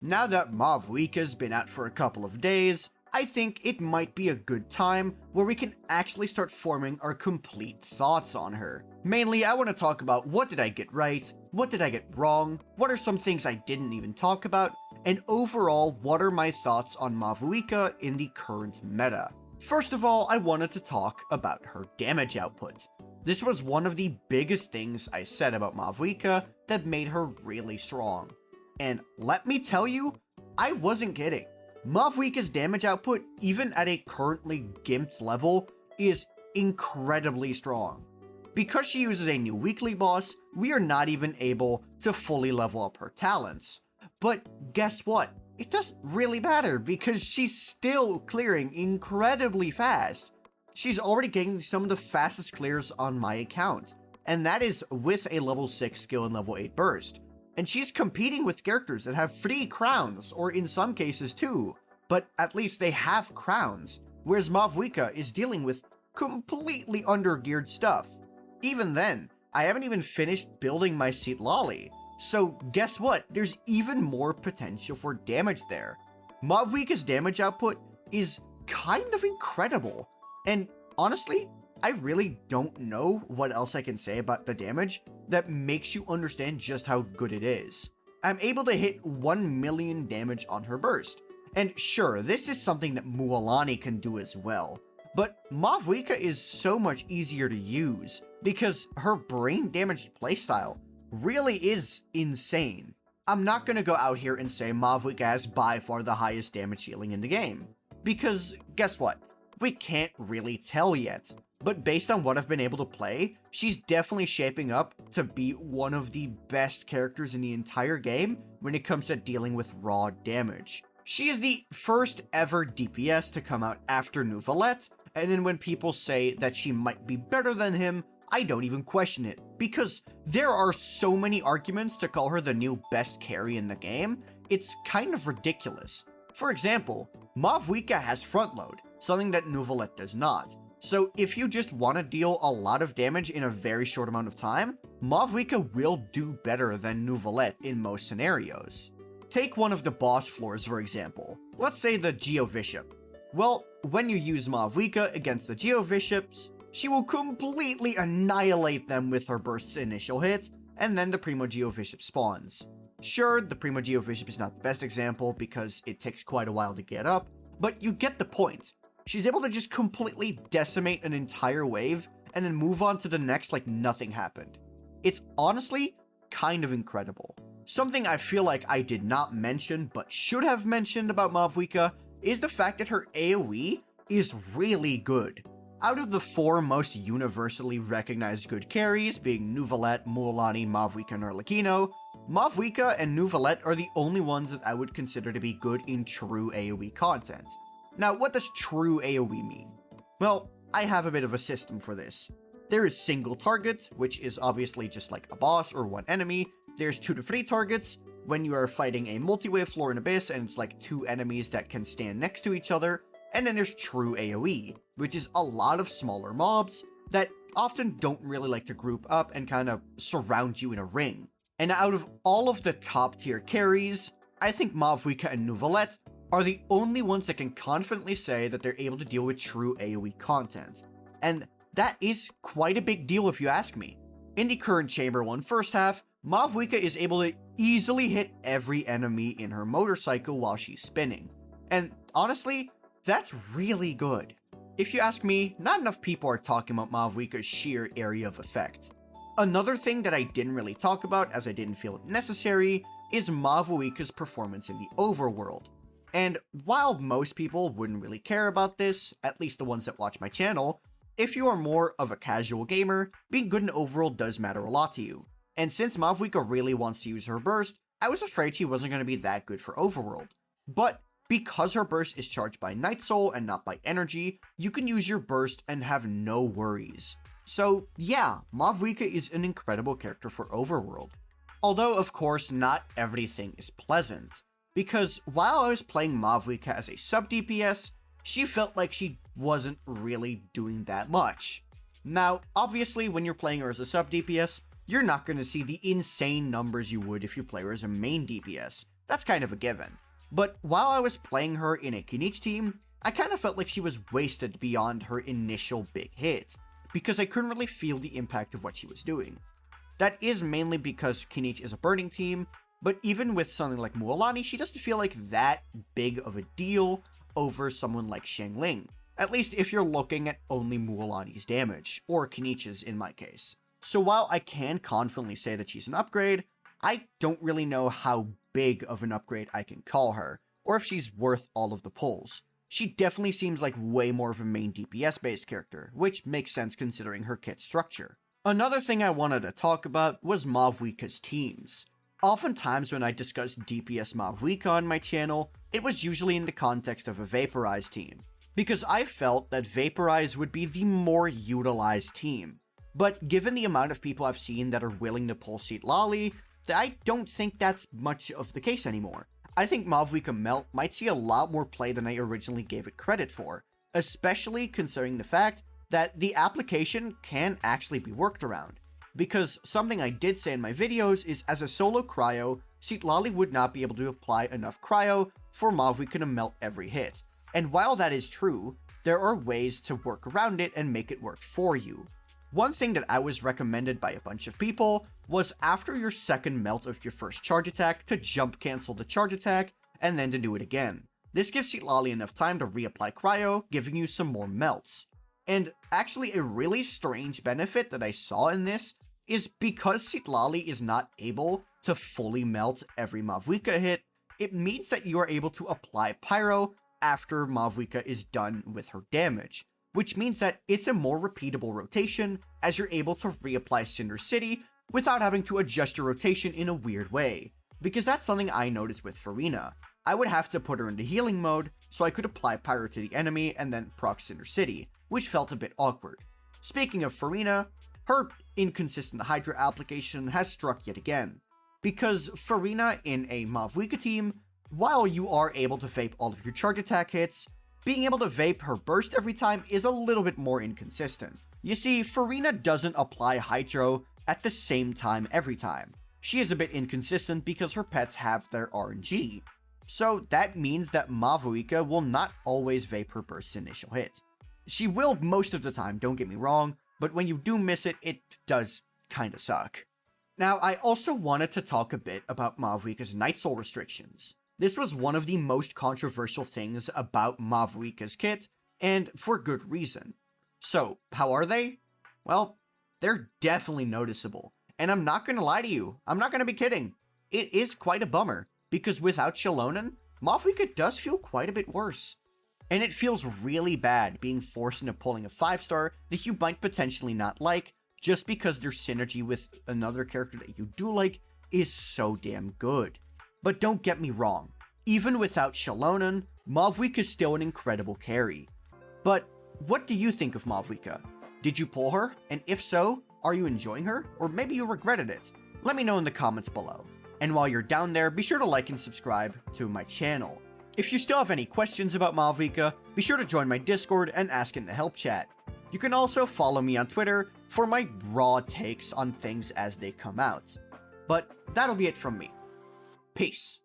Now that Mavuika's been out for a couple of days, I think it might be a good time where we can actually start forming our complete thoughts on her. Mainly, I want to talk about what did I get right, what did I get wrong, what are some things I didn't even talk about, and overall, what are my thoughts on Mavuika in the current meta. First of all, I wanted to talk about her damage output. This was one of the biggest things I said about Mavuika that made her really strong. And let me tell you, I wasn't kidding. Mavuika's damage output, even at a currently gimped level, is incredibly strong. Because she uses a new weekly boss, we are not even able to fully level up her talents. But guess what? It doesn't really matter because she's still clearing incredibly fast. She's already getting some of the fastest clears on my account, and that is with a level 6 skill and level 8 burst. And she's competing with characters that have 3 crowns, or in some cases 2, but at least they have crowns, whereas Mavuika is dealing with completely undergeared stuff. Even then, I haven't even finished building my Seat Lolly, so guess what? There's even more potential for damage there. Mavuika's damage output is kind of incredible, and honestly, I really don't know what else I can say about the damage that makes you understand just how good it is. I'm able to hit 1 million damage on her burst, and sure, this is something that Mualani can do as well, but Mavuika is so much easier to use because her brain damaged playstyle really is insane. I'm not gonna go out here and say Mavuika has by far the highest damage ceiling in the game, because guess what? We can't really tell yet. But based on what I've been able to play, she's definitely shaping up to be one of the best characters in the entire game when it comes to dealing with raw damage. She is the first ever DPS to come out after Neuvillette, and then when people say that she might be better than him, I don't even question it, because there are so many arguments to call her the new best carry in the game, it's kind of ridiculous. For example, Mavuika has front load, something that Neuvillette does not. So if you just want to deal a lot of damage in a very short amount of time, Mavuika will do better than Neuvillette in most scenarios. Take one of the boss floors for example, let's say the Geovishap. Well, when you use Mavuika against the Geovishaps, she will completely annihilate them with her burst's initial hit, and then the Primo Geovishap spawns. Sure, the Primo Geovishap is not the best example because it takes quite a while to get up, but you get the point. She's able to just completely decimate an entire wave and then move on to the next like nothing happened. It's honestly kind of incredible. Something I feel like I did not mention but should have mentioned about Mavuika is the fact that her AoE is really good. Out of the 4 most universally recognized good carries, being Neuvillette, Mualani, Mavuika, and Arlecchino, Mavuika and Neuvillette are the only ones that I would consider to be good in true AoE content. Now, what does true AoE mean? Well, I have a bit of a system for this. There is single target, which is obviously just like a boss or one enemy. There's 2 to 3 targets, when you are fighting a multi-wave floor in Abyss and it's like 2 enemies that can stand next to each other. And then there's true AoE, which is a lot of smaller mobs that often don't really like to group up and kind of surround you in a ring. And out of all of the top tier carries, I think Mavuika and Neuvillette are the only ones that can confidently say that they're able to deal with true AoE content. And that is quite a big deal if you ask me. In the current Chamber 1 first half, Mavuika is able to easily hit every enemy in her motorcycle while she's spinning. And honestly, that's really good. If you ask me, not enough people are talking about Mavuika's sheer area of effect. Another thing that I didn't really talk about as I didn't feel it necessary is Mavuika's performance in the Overworld. And while most people wouldn't really care about this, at least the ones that watch my channel, if you are more of a casual gamer, being good in Overworld does matter a lot to you. And since Mavuika really wants to use her burst, I was afraid she wasn't going to be that good for Overworld. But because her burst is charged by Night Soul and not by energy, you can use your burst and have no worries. So yeah, Mavuika is an incredible character for Overworld. Although of course not everything is pleasant, because while I was playing Mavuika as a sub DPS, she felt like she wasn't really doing that much. Now obviously when you're playing her as a sub DPS, you're not going to see the insane numbers you would if you play her as a main DPS, that's kind of a given. But while I was playing her in a Kenichi team, I kind of felt like she was wasted beyond her initial big hit, because I couldn't really feel the impact of what she was doing. That is mainly because Kenichi is a burning team, but even with something like Mualani, she doesn't feel like that big of a deal over someone like Xiangling, at least if you're looking at only Mualani's damage, or Kenichi's in my case. So while I can confidently say that she's an upgrade, I don't really know how big of an upgrade I can call her, or if she's worth all of the pulls. She definitely seems like way more of a main DPS based character, which makes sense considering her kit structure. Another thing I wanted to talk about was Mavuika's teams. Oftentimes when I discuss DPS Mavuika on my channel, it was usually in the context of a Vaporize team, because I felt that Vaporize would be the more utilized team. But given the amount of people I've seen that are willing to pull Citlali, I don't think that's much of the case anymore. I think Mavuika Melt might see a lot more play than I originally gave it credit for, especially considering the fact that the application can actually be worked around. Because something I did say in my videos is as a solo cryo, Citlali would not be able to apply enough cryo for Mavuika to melt every hit. And while that is true, there are ways to work around it and make it work for you. One thing that I was recommended by a bunch of people was after your second melt of your first charge attack to jump cancel the charge attack and then to do it again. This gives Citlali enough time to reapply cryo, giving you some more melts. And actually a really strange benefit that I saw in this is because Citlali is not able to fully melt every Mavuika hit, it means that you are able to apply Pyro after Mavuika is done with her damage, which means that it's a more repeatable rotation as you're able to reapply Cinder City without having to adjust your rotation in a weird way. Because that's something I noticed with Farina. I would have to put her into healing mode so I could apply Pyro to the enemy and then proc Cinder City, which felt a bit awkward. Speaking of Farina, her inconsistent Hydra application has struck yet again. Because Farina in a Mavuika team, while you are able to vape all of your charge attack hits, being able to vape her burst every time is a little bit more inconsistent. You see, Farina doesn't apply Hydro at the same time every time. She is a bit inconsistent because her pets have their RNG. So that means that Mavuika will not always vape her burst's initial hit. She will most of the time, don't get me wrong, but when you do miss it, it does kinda suck. Now, I also wanted to talk a bit about Mavuika's Night Soul restrictions. This was one of the most controversial things about Mavuika's kit, and for good reason. So, how are they? Well, they're definitely noticeable. And I'm not gonna lie to you, I'm not gonna be kidding. It is quite a bummer, because without Shallonen, Mavuika does feel quite a bit worse. And it feels really bad being forced into pulling a 5-star that you might potentially not like, just because their synergy with another character that you do like is so damn good. But don't get me wrong, even without Shallonen, Mavuika is still an incredible carry. But what do you think of Mavuika? Did you pull her? And if so, are you enjoying her? Or maybe you regretted it? Let me know in the comments below. And while you're down there, be sure to like and subscribe to my channel. If you still have any questions about Mavuika, be sure to join my Discord and ask in the help chat. You can also follow me on Twitter for my raw takes on things as they come out. But that'll be it from me. Peace.